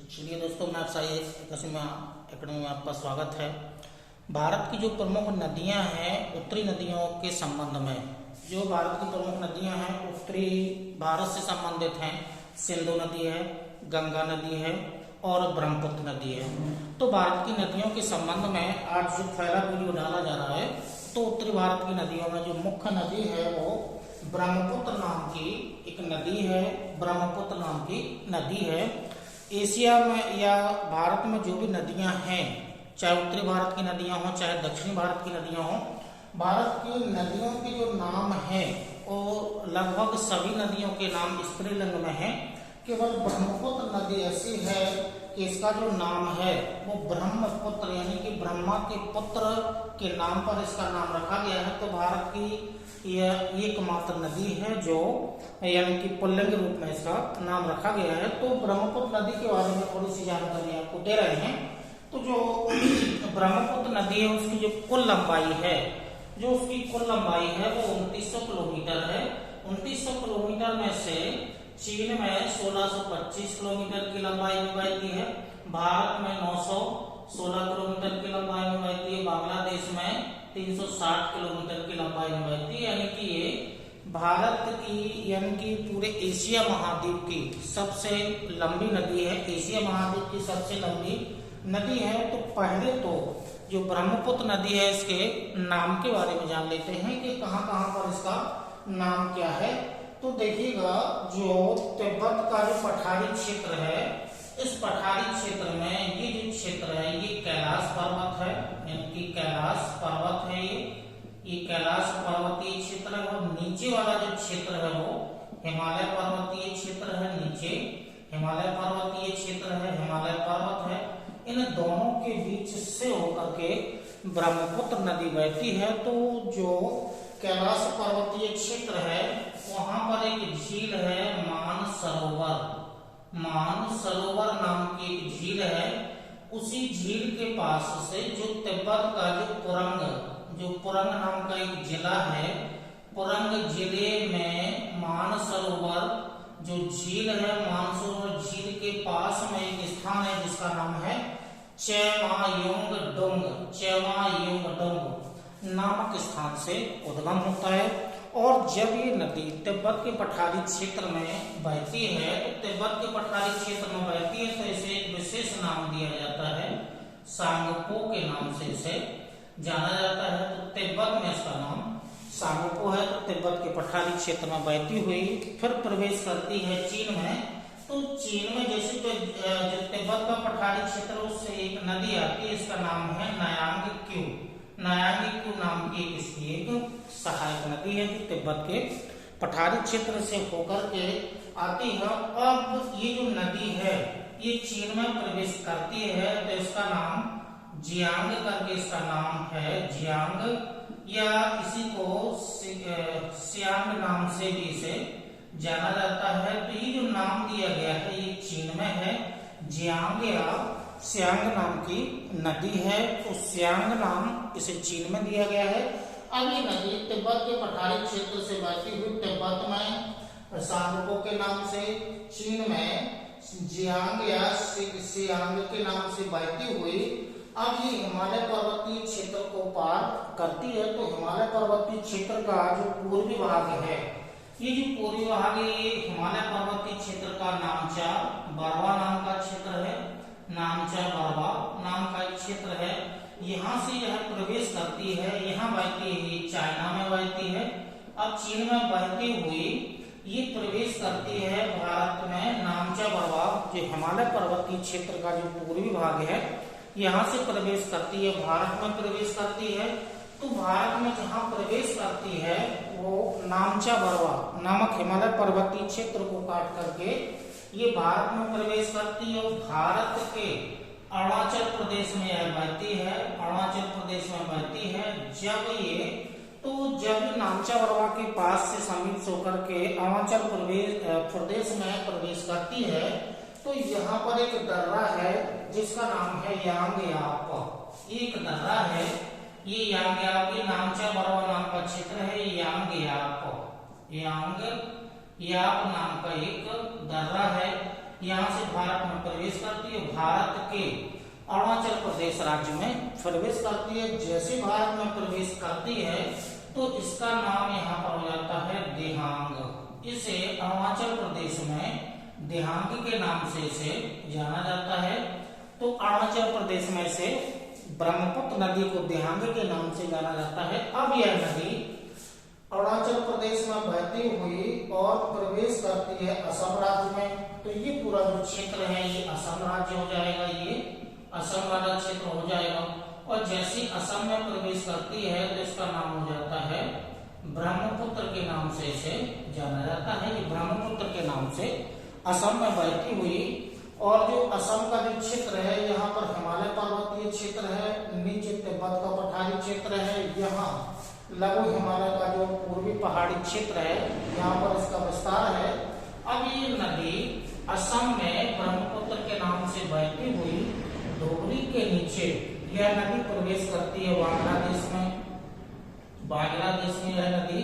चलिए दोस्तों, मैं आपसे कस्मा एकेडमी में आपका स्वागत है। भारत की जो प्रमुख नदियां हैं उत्तरी नदियों के संबंध में, जो भारत की प्रमुख नदियां हैं उत्तरी भारत से संबंधित हैं। सिंधु नदी है, गंगा नदी है और ब्रह्मपुत्र नदी है। तो भारत की नदियों के संबंध में आज जो पहला वीडियो डाला जा रहा है, तो उत्तरी भारत की नदियों में जो मुख्य नदी है वो ब्रह्मपुत्र नाम की एक नदी है। ब्रह्मपुत्र नाम की नदी है। एशिया में या भारत में जो भी नदियां हैं, चाहे उत्तरी भारत की नदियां हों चाहे दक्षिणी भारत की नदियां हों, भारत की नदियों के जो नाम है वो लगभग सभी नदियों के नाम स्त्रीलिंग में है। केवल ब्रह्मपुत्र नदी ऐसी है कि इसका जो नाम है वो ब्रह्मपुत्र यानी कि ब्रह्मा के पुत्र के नाम पर इसका नाम रखा गया है। तो भारत की यह एकमात्र नदी है जो यानी कि पुल्लिंग रूप में इसका नाम रखा गया है। तो ब्रह्मपुत्र नदी के बारे में थोड़ी सी जानकारी आपको दे रहे हैं। तो जो ब्रह्मपुत्र नदी है उसकी जो कुल लंबाई है, जो उसकी कुल लंबाई है वो 2900 किलोमीटर है। 2900 किलोमीटर में से चीन में 1625 किलोमीटर की लंबाई में बहती है, भारत में 916 किलोमीटर की लंबाई में बहती है, बांग्लादेश में 360 किलोमीटर की लंबाई में बहती है। यानी कि ये भारत की यानी कि पूरे एशिया महाद्वीप की सबसे लंबी नदी है। एशिया महाद्वीप की सबसे लंबी नदी है। तो पहले तो जो ब्रह्मपुत्र नदी है इसके नाम के बारे में जान लेते हैं कि कहाँ कहाँ पर इसका नाम क्या है। तो देखिएगा, जो तिब्बत का जो पठारी क्षेत्र है, इस पठारी क्षेत्र में ये जो क्षेत्र है ये कैलाश पर्वत है, यानी कि कैलाश पर्वत है। ये कैलाश पर्वतीय क्षेत्र है। और नीचे वाला जो क्षेत्र है वो हिमालय पर्वतीय क्षेत्र है। नीचे हिमालय पर्वतीय क्षेत्र है, हिमालय पर्वत है। इन दोनों के बीच से होकर के ब्रह्मपुत्र नदी बहती है। तो जो कैलाश पर्वतीय क्षेत्र है वहां पर एक झील है मानसरोवर। मानसरोवर नाम की एक झील है। उसी झील के पास से जो तिब्बत का जो पुरंग नाम का एक जिला है, पुरंग जिले में मानसरोवर जो झील है, मानसरोवर झील के पास में एक स्थान है जिसका नाम है चेमायोंगडोंग। चेमायोंगडोंग नामक स्थान से उद्गम होता है। और जब ये नदी तिब्बत के पठारी क्षेत्र में बहती है, तो तिब्बत के पठारी क्षेत्र में बहती है तो इसे एक विशेष नाम दिया जाता है, सांगपो के नाम से इसे जाना जाता है। तो तिब्बत में इसका नाम सांगपो है। तो तिब्बत के पठारी क्षेत्र में बहती हुई फिर प्रवेश करती है चीन में। तो चीन में जैसे तो जो तिब्बत का पठारी क्षेत्र उससे एक नदी आती है, इसका नाम है नयांगक्यू। नयांगक्यू नाम की इसकी एक सहायक नदी है जो तिब्बत के पठारी क्षेत्र से होकर के आती है। अब ये जो नदी है ये चीन में प्रवेश करती है तो इसका नाम जियांग करके इसका नाम है, जियांग, या इसी को सियांग नाम से भी इसे जाना जाता है। तो ये जो नाम दिया गया है ये चीन में है, जियांग या सियांग नाम की नदी है। तो सियांग नाम इसे चीन में दिया गया है। अब ये नदी तिब्बत के पठारी क्षेत्र से बहती हुई तिब्बत में सांगपो के नाम से, चीन में जियांग या सियांग के नाम से बहती हुई अब ये हिमालय पर्वतीय क्षेत्र को पार करती है। तो हिमालय पर्वतीय क्षेत्र का जो पूर्वी भाग है, ये जो पूर्वी भाग है ये हिमालय पर्वतीय क्षेत्र का नामचा बरवा नाम का क्षेत्र है। नामचा बरवा नाम का एक क्षेत्र है। यहाँ से यह प्रवेश करती है, यहाँ बहती है, चाइना में बहती है। अब चीन में बहती हुई ये प्रवेश करती है भारत में नामचा बरवा, जो हिमालय पर्वतीय क्षेत्र का जो पूर्वी भाग है यहाँ से प्रवेश करती है, भारत में प्रवेश करती है। तो भारत में जहाँ प्रवेश करती है वो नामचा बरवा नामक हिमालय पर्वतीय क्षेत्र को काट करके ये भारत में प्रवेश करती है। और भारत के अरुणाचल प्रदेश में यह बहती है, अरुणाचल प्रदेश में बहती है। जब नामचा बरवा के पास से समीप होकर के अरुणाचल प्रदेश में प्रवेश करती है तो यहाँ पर एक दर्रा है जिसका नाम है यांगयाप। एक दर्रा है, ये यांगयाप, ये नामचा बरवा नाम का क्षेत्र है। यांगयाप नाम का एक दर्रा है। यहाँ से भारत में प्रवेश करती है, भारत के अरुणाचल प्रदेश राज्य में प्रवेश करती है। जैसे भारत में प्रवेश करती है तो इसका नाम यहाँ पर हो जाता है देहांग। इसे अरुणाचल प्रदेश में देहांग के नाम से इसे जाना जाता है। तो अरुणाचल प्रदेश में से ब्रह्मपुत्र नदी को देहांग के नाम से जाना जाता है। अब यह नदी अरुणाचल प्रदेश में बहती हुई और प्रवेश करती है असम राज्य में। तो ये पूरा जो क्षेत्र है ये असम राज्य हो जाएगा, ये असम वाला क्षेत्र हो जाएगा। और जैसे असम में प्रवेश करती है तो इसका नाम हो जाता है ब्रह्मपुत्र के नाम से इसे जाना जाता है। ये ब्रह्मपुत्र के नाम से असम में बहती हुई, और जो असम का जो क्षेत्र है यहाँ पर हिमालय पर्वतीय क्षेत्र है, नीचे तिब्बत का पठारी क्षेत्र है, यहाँ लघु हिमालय का जो पूर्वी पहाड़ी क्षेत्र है यहाँ पर इसका विस्तार है। अब ये नदी असम में ब्रह्मपुत्र के नाम से बहती हुई धुबरी के नीचे यह नदी प्रवेश करती है बांग्लादेश में। बांग्लादेश में यह नदी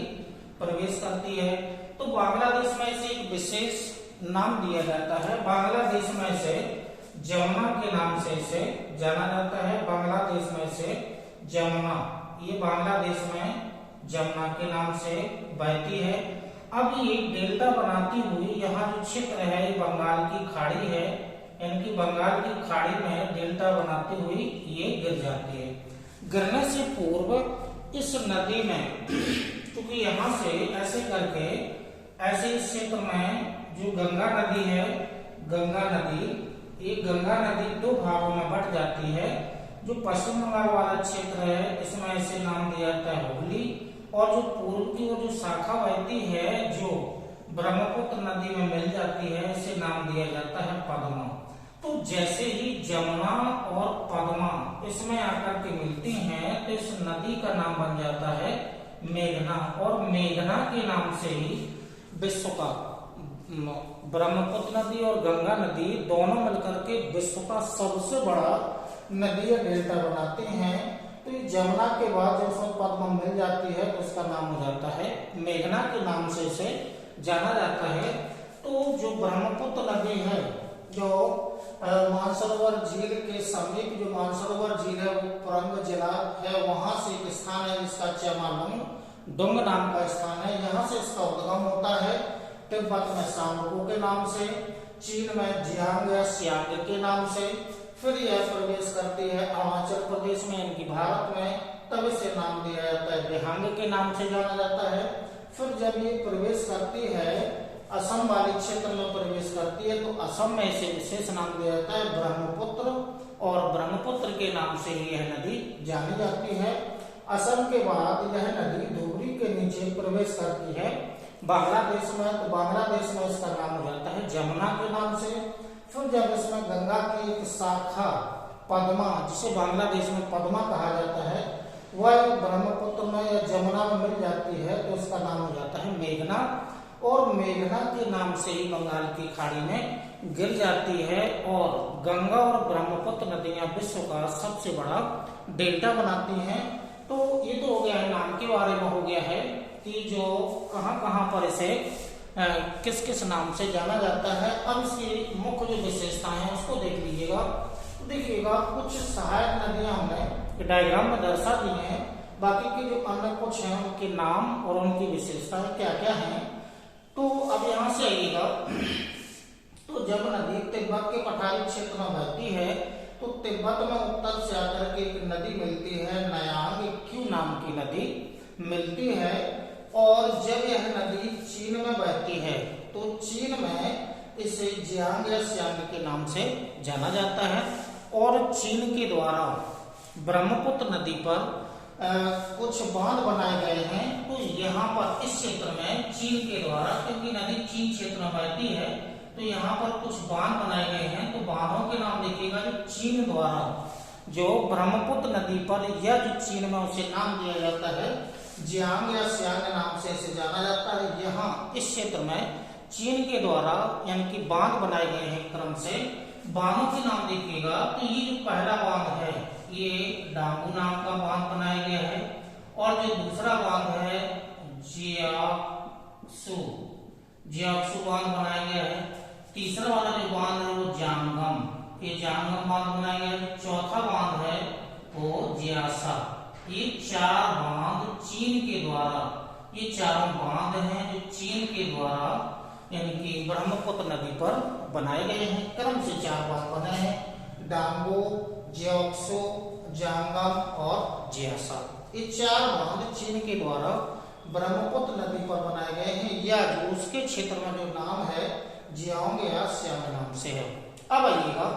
प्रवेश करती है। तो बांग्लादेश में इसे एक विशेष नाम दिया जाता है। बांग्लादेश में इसे जमुना के नाम से इसे जाना जाता है। बांग्लादेश में इसे जमुना, ये बांग्लादेश में जमुना के नाम से बहती है। अब ये डेल्टा बनाती हुई यहाँ जो क्षेत्र है ये बंगाल की खाड़ी है, यानी कि बंगाल की खाड़ी में डेल्टा बनाती हुई ये गिर जाती है। गिरने से पूर्व इस नदी में, क्योंकि यहाँ से ऐसे करके ऐसे इस क्षेत्र में जो गंगा नदी है, गंगा नदी, ये गंगा नदी दो भागों में बट जाती है। जो पश्चिम बंगाल वाला क्षेत्र है इसमें इसे नाम दिया जाता है हुगली, और जो पूर्व की वो जो शाखा बहती है जो ब्रह्मपुत्र नदी में मिल जाती है इसे नाम दिया जाता है पद्मा। तो जैसे ही जमुना और पद्मा इसमें आकर के मिलती हैं तो इस नदी का नाम बन जाता है मेघना, और मेघना के नाम से ही विश्व का ब्रह्मपुत्र नदी और गंगा नदी दोनों मिलकर के विश्व का सबसे बड़ा नदी डेल्टा बनाते हैं। तो ये जमुना के बाद जब उसमें पद्मा मिल जाती है तो उसका नाम हो जाता है मेघना के नाम से इसे जाना जाता है। तो जो ब्रह्मपुत्र नदी है, जो मानसरोवर झील के समीप जो मानसरोवर झील है वो परंग जिला है, वहां से एक स्थान है जिसका चेमालुंग डुंग नाम का स्थान है। यहाँ से इसका उद्गम होता है तिब्बत में सांगपो के नाम से, चीन में जियांग या सियांग के नाम से, फिर यह प्रवेश करती है अरुणाचल प्रदेश में, इनकी भारत में, तब इसे नाम दिया जाता है देहांग के नाम से जाना जाता है। फिर जब ये प्रवेश करती है असम वाले क्षेत्र में प्रवेश करती है तो असम में इसे विशेष नाम दिया जाता है ब्रह्मपुत्र, और ब्रह्मपुत्र के नाम से ही यह नदी जानी जाती है। असम के बाद यह नदी धुबरी के नीचे प्रवेश करती है बांग्लादेश में, तो बांग्लादेश में इसका नाम हो जाता है जमुना के नाम से। फिर जब इसमें गंगा की एक शाखा पद्मा, जिसे बांग्लादेश में पद्मा कहा जाता है, वह ब्रह्मपुत्र में या जमुना में मिल जाती है तो इसका नाम हो जाता है मेघना, और मेघना के नाम से ही बंगाल की खाड़ी में गिर जाती है। और गंगा और ब्रह्मपुत्र नदियां विश्व का सबसे बड़ा डेल्टा बनाती हैं। तो ये तो हो गया है नाम के बारे में, हो गया है कि जो कहाँ पर इसे किस किस नाम से जाना जाता है। अब इसकी मुख्य जो विशेषताएं हैं उसको देख लीजिएगा। तो देखिएगा कुछ सहायक नदियां हमने डायग्राम में दर्शा दी हैं, बाकी के जो अन्य कुछ हैं उनके नाम और उनकी विशेषताएं क्या क्या हैं। तो अब यहाँ से आइएगा, तो जब नदी तिब्बत के पठारी क्षेत्र में बहती है तो तिब्बत में उत्तर से आकर के एक नदी मिलती है नयांग क्यू नाम की नदी मिलती है, और जब यह नदी चीन में बहती है तो चीन में इसे जियांग या सियांग के नाम से जाना जाता है। और चीन के द्वारा ब्रह्मपुत्र नदी पर कुछ बांध बनाए गए हैं। तो यहाँ पर इस क्षेत्र में चीन के द्वारा, क्योंकि नदी चीन क्षेत्र में बहती है तो यहाँ पर कुछ बांध बनाए गए हैं। तो बांधों के नाम देखिएगा, जो चीन द्वारा जो ब्रह्मपुत्र नदी पर या जो चीन में उसे नाम दिया जाता है जियांग या सियांग नाम से इसे जाना जाता है। यहाँ इस क्षेत्र में चीन के द्वारा यानी कि बांध बनाए गए हैं क्रम से। बांधों के नाम देखिएगा, तो ये जो पहला बांध है ये डांगू नाम का बांध बनाया गया है, और जो दूसरा बांध है जियाक्सू बांध बनाया गया है। तीसरा वाला जो बांध है वो जांगम, ये जांगम बांध बनाया गया। चौथा बांध है वो ज्यासा। ये 4 बांध चीन के द्वारा, ये चारों बांध हैं जो चीन के द्वारा यानी कि ब्रह्मपुत्र नदी पर बनाए गए हैं। क्रम से 4 बांध बने हैं, डांगो, ज्योक्सो, जांगम और ज्यासा। ये 4 बांध चीन के द्वारा ब्रह्मपुत्र नदी पर बनाए गए हैं, या जो उसके क्षेत्र में जो नाम है जियांग या सियांग नाम से है। अब आइएगा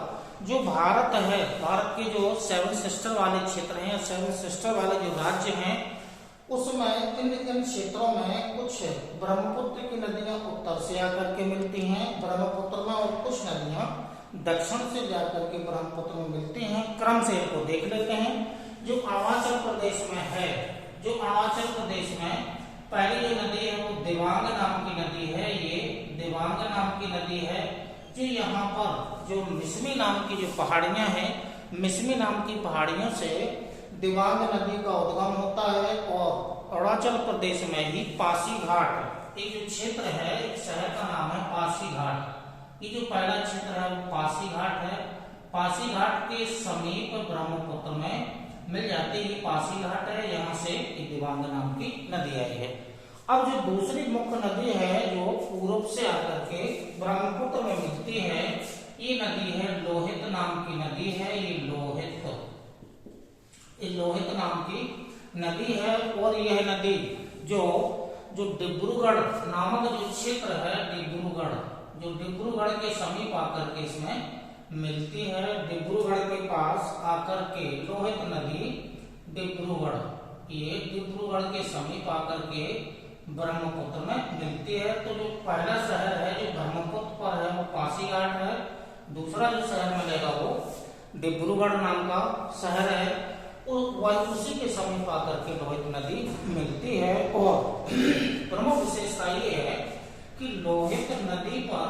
जो भारत है, भारत के जो 7 सिस्टर वाले क्षेत्र हैं, 7 सिस्टर वाले जो राज्य हैं, उसमें इन क्षेत्रों में कुछ ब्रह्मपुत्र की नदियां उत्तर से आकर के मिलती हैं ब्रह्मपुत्र में, और कुछ नदियां दक्षिण से जाकर के ब्रह्मपुत्र में मिलती हैं। क्रम से इनको देख लेते हैं। जो अरुणाचल प्रदेश में है, जो अरुणाचल प्रदेश में पहली जो नदी है वो दिबांग नाम की नदी है। ये दिबांग नाम की नदी है जो यहाँ पर जो मिसमी नाम की जो पहाड़ियां हैं, मिसमी नाम की पहाड़ियों से दिबांग नदी का उद्गम होता है। और अरुणाचल प्रदेश में ही पासीघाट एक जो क्षेत्र है, एक शहर का नाम है पासीघाट। ये जो पहला क्षेत्र है वो पासीघाट है। पासीघाट के समीप ब्रह्मपुत्र में मिल जाती है, पासीघाट है, यहाँ से दिबांग नाम की नदी आई है। अब जो दूसरी मुख्य नदी है जो पूर्व से आकर के ब्रह्मपुत्र में मिलती है, ये नदी है लोहित नाम की नदी है। ये लोहित नाम की नदी है। और यह नदी जो डिब्रूगढ़ नामक जो क्षेत्र है, डिब्रूगढ़ के समीप आकर के इसमें मिलती है। डिब्रूगढ़ के पास आकर के लोहित नदी डिब्रूगढ़, ये डिब्रूगढ़ के समीप आकर के ब्रह्मपुत्र में मिलती है। तो जो पहला शहर है जो ब्रह्मपुत्र पर है वो पासीघाट है। दूसरा जो शहर मिलेगा वो डिब्रूगढ़ नाम का शहर है, और उसी के समीप आकर के लोहित नदी मिलती है। और प्रमुख विशेषता ये है कि लोहित नदी पर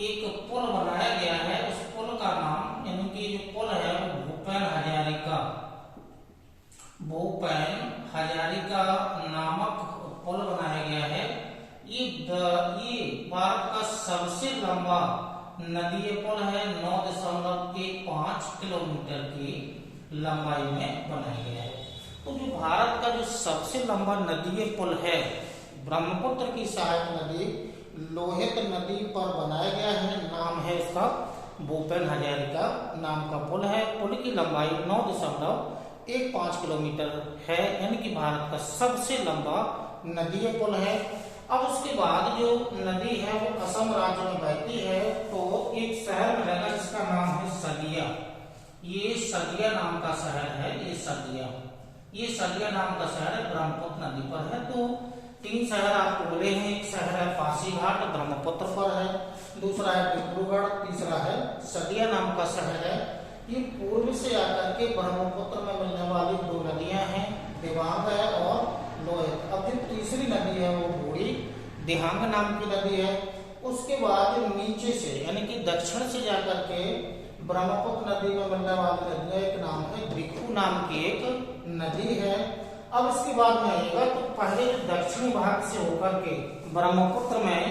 एक पुल बनाया गया है। उस पुल का नाम यानी कि जो पुल है वो भूपेन हजारिका नामक पुल बनाया गया है। ये भारत का सबसे लंबा नदीय पुल है। 9.15 किलोमीटर की लंबाई में बनाया गया है। तो जो भारत का जो सबसे लंबा नदीय पुल है, ब्रह्मपुत्र की सहायक नदी लोहित नदी पर बनाया गया है। नाम है इसका भूपेन हजारिका नाम का पुल है। पुल की लंबाई 9.15 किलोमीटर है, यानी कि भारत का सबसे लंबा नदीय पुल है। अब उसके बाद जो नदी है वो असम राज्य में बहती है। तो एक शहर मिलेगा जिसका नाम है सदिया। ये सदिया नाम का शहर है। ये सदिया नाम का शहर ब्रह्मपुत्र नदी पर है। तो 3 शहर आपको मिले हैं। एक शहर है पासीघाट, ब्रह्मपुत्र पर है। दूसरा है डिब्रूगढ़, तीसरा है सदिया नाम का शहर है। ये पूर्व से आकर के ब्रह्मपुत्र में मिलने वाली 2 नदियां हैं, दिबांग है और लोहित। अब जो तीसरी नदी है वो बूढ़ी दिहांग नाम की नदी है। उसके बाद नीचे से यानी कि दक्षिण से जाकर के ब्रह्मपुत्र नदी में मिलने वाली नदियां, एक नाम है दिखू नाम की एक नदी है। अब इसके बाद में आएगा तो पहले दक्षिणी भाग से होकर के ब्रह्मपुत्र में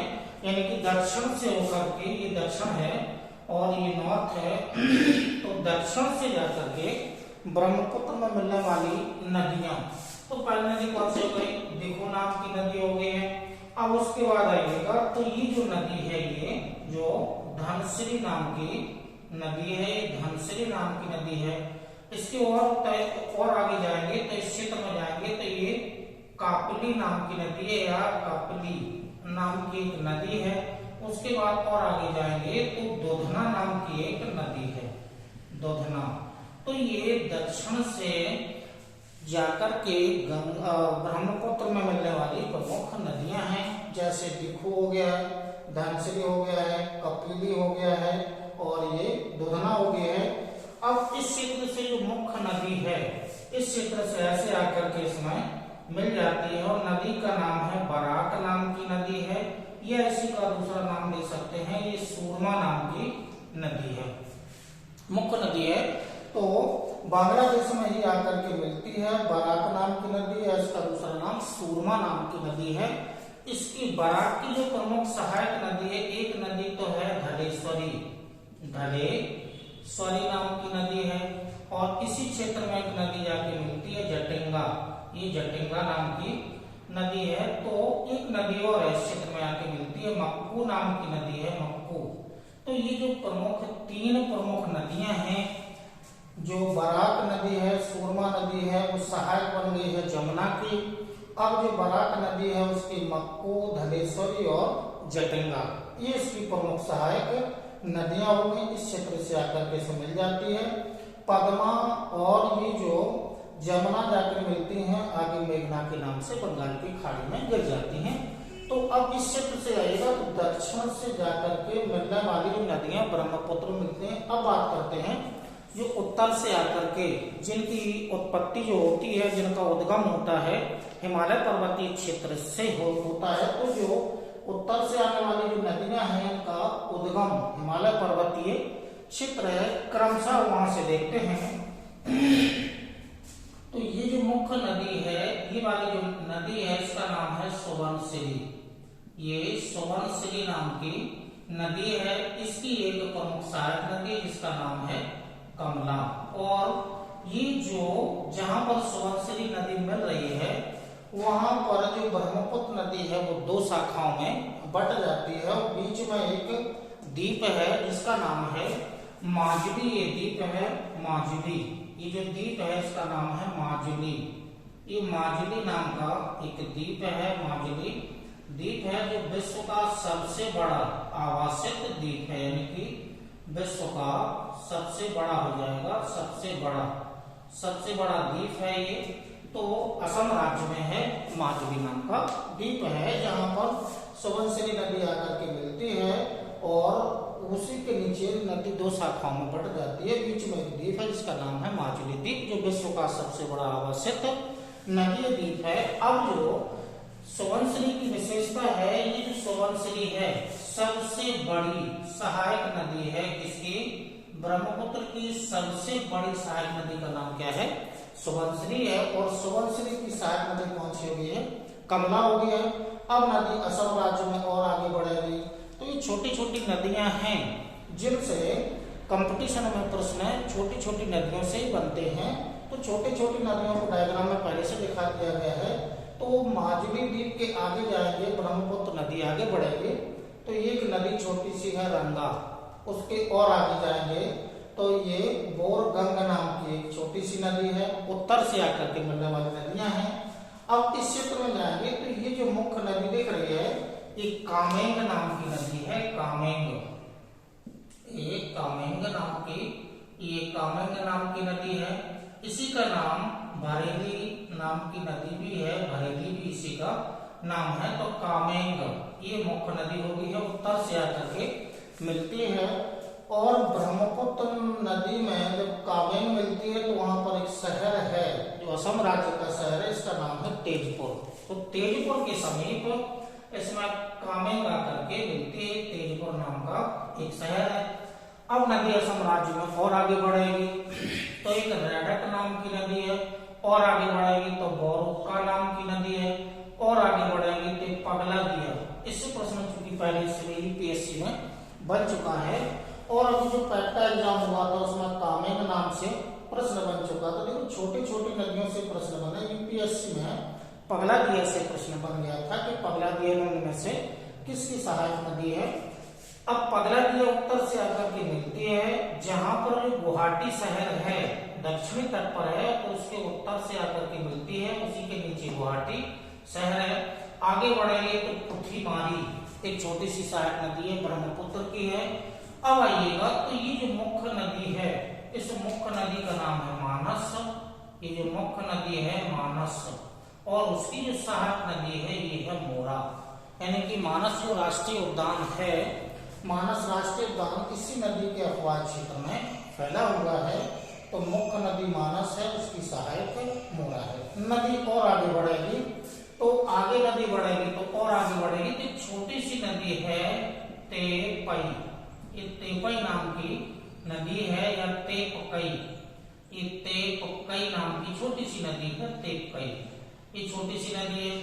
यानी कि दक्षिण से होकर के, ये दक्षिण है और ये नॉर्थ है, तो दक्षिण से जाकर के ब्रह्मपुत्र में मिलने वाली नदियां, तो पहली नदी कौन सी हो गई? दिखू नाम की नदी हो गई है। अब उसके बाद आइएगा तो ये जो नदी है, ये जो धनश्री नाम की नदी है, धनश्री नाम की नदी है। इसके और आगे जाएंगे तो इस क्षेत्र में जाएंगे तो ये कापली नाम की नदी है या कापली नाम की एक नदी है। उसके बाद और आगे जाएंगे तो दोधना नाम की एक नदी है, दोधना। तो ये दक्षिण से जाकर के ब्रह्मपुत्र में मिलने वाली प्रमुख नदियां हैं। जैसे दिखू हो गया है, धनश्री हो गया है, कपिली हो गया है और ये दोधना हो गया है। अब इस क्षेत्र से जो मुख्य नदी है, इस क्षेत्र से ऐसे आकर के इसमें मिल जाती है और नदी का नाम है बराक नाम की नदी है, या इसी का दूसरा नाम दे सकते हैं, ये सूरमा नाम की नदी है, मुख्य नदी है। तो बांग्लादेश में ही आकर के मिलती है, बराक नाम की नदी है, इसका दूसरा नाम सूरमा नाम की नदी है। इसकी बराक की जो प्रमुख सहायक नदी है, एक नदी तो है धलेश्वरी, धलेश्वरी नाम की नदी है। और इसी क्षेत्र में एक नदी जाके मिलती है जटिंगा, ये जटिंगा नाम की नदी है। तो एक नदी और इस क्षेत्र में आके मिलती है, मक्कू नाम की नदी है, मक्कू। तो ये जो तीन प्रमुख नदियां हैं, जो बराक नदी है, सूरमा नदी है, वो सहायक बन गई है जमुना की। अब जो बराक नदी है उसकी मक्कू, धलेश्वरी और जटिंगा, ये इसकी प्रमुख सहायक नदियां हो गई, इस क्षेत्र से आकर के से मिल जाती है। पद्मा और ये जो जमुना जाकर मिलती हैं आगे मेघना के नाम से बंगाल की खाड़ी में गिर जाती हैं। तो अब इस क्षेत्र से आएगा तो दक्षिण से जाकर के मिलने वाली जो नदियां ब्रह्मपुत्र मिलते हैं। अब बात करते हैं जो उत्तर से आकर के जिनकी उत्पत्ति जो होती है, जिनका उद्गम होता है हिमालय पर्वतीय क्षेत्र से होता है। तो जो उत्तर से आने वाली जो नदियां हैं इनका उद्गम हिमालय पर्वतीय क्षेत्र है। क्रमशः वहां से देखते हैं तो ये जो मुख्य नदी है, ये वाली जो नदी है इसका नाम है सुबनसिरी, ये सुबनसिरी नाम की नदी है। इसकी एक प्रमुख सहायक नदी जिसका नाम है कमला। और ये जो जहां पर सुबनसिरी नदी मिल रही है वहां पर जो ब्रह्मपुत्र नदी है वो दो शाखाओं में बट जाती है और बीच में एक द्वीप है जिसका नाम है माजुली। ये द्वीप है माजुली, ये जो द्वीप है इसका नाम है माजुली। ये माजुली नाम का एक द्वीप है, माजुली द्वीप है जो विश्व का सबसे बड़ा आवासित द्वीप है, यानी कि विश्व का सबसे बड़ा हो जाएगा, सबसे बड़ा द्वीप है ये। तो असम राज्य में है, माजुली नाम का द्वीप है जहां पर सुबनसिरी नदी आकर के मिलती है और उसी के नीचे नदी दो शाखाओं में बट जाती है। बीच में एक द्वीप है जिसका नाम है माजुली द्वीप, जो विश्व का सबसे बड़ा आवासित नदी द्वीप है। अब जो सुबनसिरी की विशेषता है, ये जो सुबनसिरी है सबसे बड़ी सहायक नदी है। किसकी? ब्रह्मपुत्र की सबसे बड़ी सहायक नदी का नाम क्या है? सुबनसिरी है। और सुबनसिरी की सहायक नदी कौन सी हो गई है? कमला हो गई है। अब नदी असम राज्य में और आगे बढ़ेगी। तो ये छोटी छोटी नदियां हैं जिनसे कंपटीशन में प्रश्न छोटी छोटी नदियों से ही बनते हैं। तो छोटी छोटी नदियों को डायग्राम में पहले से दिखा दिया गया है। तो माजुली द्वीप के आगे जाएंगे, ब्रह्मपुत्र नदी आगे बढ़ेगी। तो एक नदी छोटी सी है रंगा, उसके और आगे जाएंगे तो ये बोरगंगा नाम की एक छोटी सी नदी है, उत्तर से आकर के मिलने वाली नदियां हैं। अब इस क्षेत्र में जाएंगे तो ये जो मुख्य नदी दिख रही है ये कामेंग नाम की नदी है, कामेंग, ये कामेंग नाम की नदी है। इसी का नाम बरेली नाम की नदी भी है, बरेली भी इसी का नाम है। तो कामेंग ये मुख्य नदी होगी है, उत्तर से आकर के मिलती है। और ब्रह्मपुत्र नदी में जब कामेंग मिलती है तो वहां पर एक शहर है जो असम राज्य का शहर है, इसका नाम है तेजपुर। तो तेजपुर के समीप इसमें कामेंग आकर के मिलती है, तेजपुर नाम का एक शहर है। अब नदी असम राज्य में और आगे बढ़ेगी तो एक रेडक नाम की नदी है, और आगे बढ़ेगी तो बोरुक्का नाम की नदी है, और आगे बढ़ेगी तो पगला दिया। इससे प्रश्न चूंकि पहले से यूपीएससी में बन चुका है और अभी जो पैटा एग्जाम हुआ था उसमें कामेंग नाम से प्रश्न बन चुका। तो देखो छोटी छोटी नदियों से प्रश्न बने। यूपीएससी में पगला दिया से प्रश्न बन गया था कि पगला दिया में से किसकी सहायक नदी है। अब पगला दिया उत्तर से आकर के मिलती है, जहां पर जो गुवाहाटी शहर है दक्षिणी तट पर है तो उसके उत्तर से आकर के मिलती है, उसी के नीचे गुवाहाटी शहर है। आगे बढ़ेंगे तो पुठीमारी एक छोटी सी सहायक नदी है, ब्रह्मपुत्र की है। अब आइएगा तो ये जो मुख्य नदी है, इस मुख्य नदी का नाम है मानस। ये जो मुख्य नदी है मानस, और उसकी जो सहायक नदी है ये है मोरा। यानी कि मानस जो राष्ट्रीय उद्यान है, मानस राष्ट्रीय उद्यान इसी नदी के अपवाद क्षेत्र में फैला हुआ है। तो मुख्य नदी मानस है, उसकी सहायक मोरा है। नदी और आगे बढ़ेगी तो आगे नदी बढ़ेगी तो और आगे बढ़ेगी तो छोटी सी नदी है तेपई। ये तेपई नाम की नदी है या तेपकई, ये तेपकई नाम की छोटी सी नदी है तेपकई। ये छोटी सी नदी है।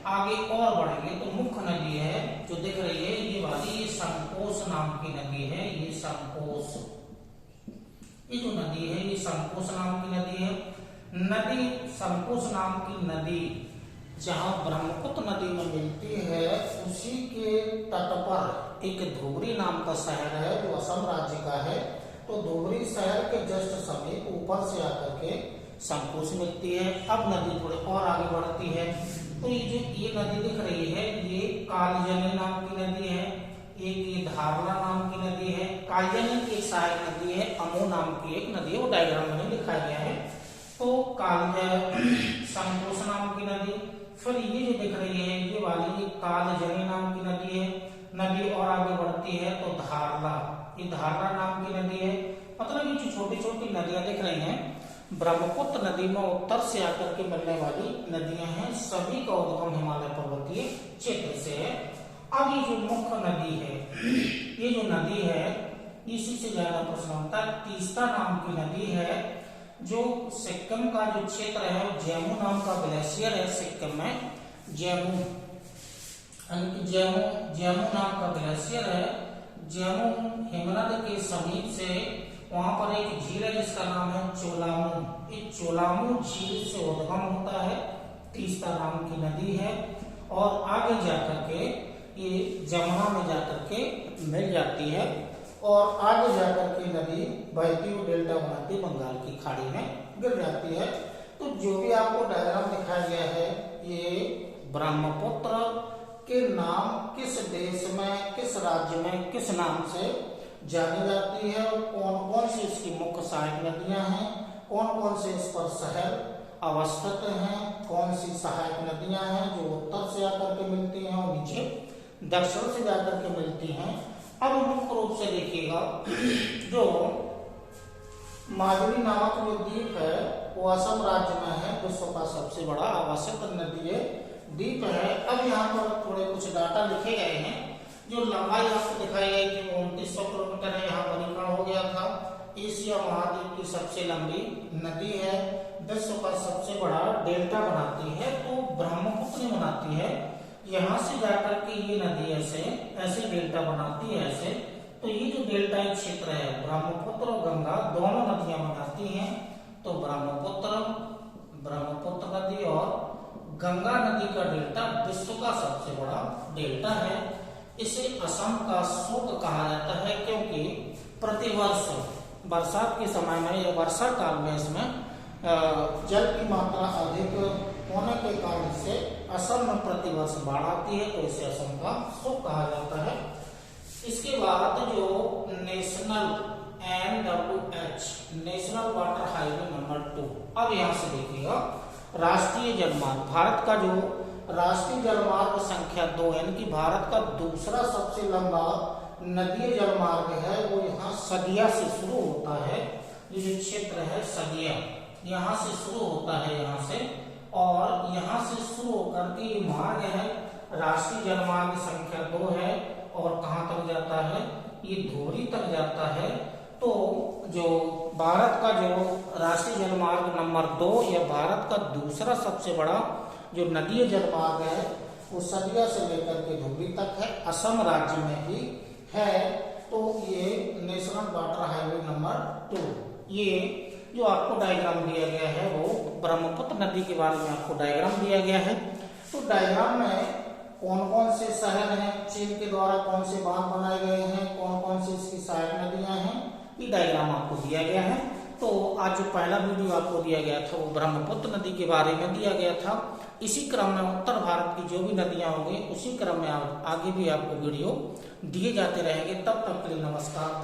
आगे और बढ़ेंगे तो मुख्य नदी है जो दिख रही है ये वाली, ये संकोश नाम की नदी है। ये संकोश, ये जो नदी है ये संकोश नाम की नदी है। नदी संकोश नाम की नदी जहां ब्रह्मपुत्र नदी में मिलती है उसी के तट पर एक धुबरी नाम का शहर है जो असम राज्य का है। तो धुबरी शहर के जस्ट समीप ऊपर से आकर के संकोश मिलती है। अब नदी थोड़ी और आगे बढ़ती है तो ये नदी दिख रही है ये कालजनी नाम की नदी है। एक ये धारला नाम की नदी है। कालजनी की एक सहायक नदी है, अमो नाम की एक नदी है, वो डायग्राम में लिखाया गया है। तो संकोश नाम की नदी, फिर ये जो दिख रही है ये वाली कालजनी नाम की नदी है। नदी और आगे बढ़ती है तो धारला, ये धारला नाम की नदी है। मतलब ये जो छोटी छोटी नदियां दिख रही हैं ब्रह्मपुत्र नदी में उत्तर से आकर के मिलने वाली नदियां हैं। सभी का उद्गम हिमालय पर्वतीय क्षेत्र से है। अब ये जो मुख्य नदी है, ये जो नदी है इसी से ज्यादा प्रश्न होता है। तीस्ता नाम की नदी है जो सिक्किम का जो क्षेत्र है जेमू नाम का ग्लेशियर है सिक्किम में। जेमू नाम का ग्लेशियर है। जेमू हिमनद के समीप से वहां पर एक झील है जिसका नाम है चोलामू। इस चोलामू झील से उद्गम होता है, तीस्ता नाम की नदी है। और आगे जाकर के ये जमुना में जाकर के मिल जाती है और आगे जाकर के नदी बहती हुई डेल्टा बनाती बंगाल की खाड़ी में गिर जाती है। तो जो भी आपको डायग्राम दिखाया गया है ये ब्रह्मपुत्र के नाम किस देश में, किस राज्य में, किस नाम से जानी जाती है और कौन कौन सी इसकी मुख्य सहायक नदियां हैं, कौन कौन से इस पर शहर अवस्थित हैं, कौन सी सहायक नदियां हैं जो उत्तर से आकर के मिलती हैं और नीचे दक्षिण से जाकर के मिलती हैं। अब मुख्य रूप से देखिएगा जो माजुली नामक जो द्वीप है वो असम राज्य में है, विश्व का सबसे बड़ा आवासित नदी द्वीप है। अब यहाँ पर थोड़े कुछ डाटा लिखे गए हैं। जो लंबाई आपको दिखाई गई कि 2900 किलोमीटर है, यहाँ वर्गीकरण हो गया था। एशिया महाद्वीप की सबसे लंबी नदी है, विश्व का सबसे बड़ा डेल्टा बनाती है तो ब्रह्मपुत्र बनाती है। यहाँ से जाकर के ये नदी ऐसे डेल्टा बनाती है ऐसे। तो ये जो डेल्टा क्षेत्र है ब्रह्मपुत्र और गंगा दोनों नदियां बनाती हैं। तो ब्रह्मपुत्र नदी और गंगा नदी का डेल्टा विश्व का सबसे बड़ा डेल्टा है। इसे असम का शोक कहा जाता है क्योंकि प्रतिवर्ष बरसात के समय में या वर्षा काल में इसमें जल की मात्रा अधिक होने के कारण से असम में प्रतिवर्ष बाढ़ आती है, तो इसे असम का शोक कहा जाता है। इसके बाद जो national NWH national water highway number 2, अब यहाँ से देखिएगा राष्ट्रीय जलमार्ग, भारत का जो राष्ट्रीय जलमार्ग संख्या 2 यानी कि भारत का दूसरा सबसे लंबा नदीय जलमार्ग है वो यहाँ सदिया से शुरू होता है। ये जो क्षेत्र है सदिया, यहाँ से शुरू होता है यहाँ से, और यहाँ से शुरू होकर के ये मार्ग है राष्ट्रीय जलमार्ग संख्या 2 है और कहाँ तक जाता है ये धुबरी तक जाता है। तो जो भारत का जो राष्ट्रीय जलमार्ग नंबर 2 या भारत का दूसरा सबसे बड़ा जो नदीय जलमार्ग है वो सदिया से लेकर के धुबरी तक है, असम राज्य में ही है। तो ये नेशनल वाटर हाईवे नंबर 2, ये जो आपको डायग्राम दिया गया है वो ब्रह्मपुत्र नदी के बारे में आपको डायग्राम दिया गया है। तो डायग्राम में कौन कौन से शहर हैं, चीन के द्वारा कौन से बांध बनाए गए हैं, कौन कौन सी इसकी सहायक नदियां हैं, ये डायग्राम आपको दिया गया है। तो आज जो पहला वीडियो आपको दिया गया था वो ब्रह्मपुत्र नदी के बारे में दिया गया था। इसी क्रम में उत्तर भारत की जो भी नदियां होंगी उसी क्रम में आगे भी आपको वीडियो दिए जाते रहेंगे। तब तक के लिए नमस्कार।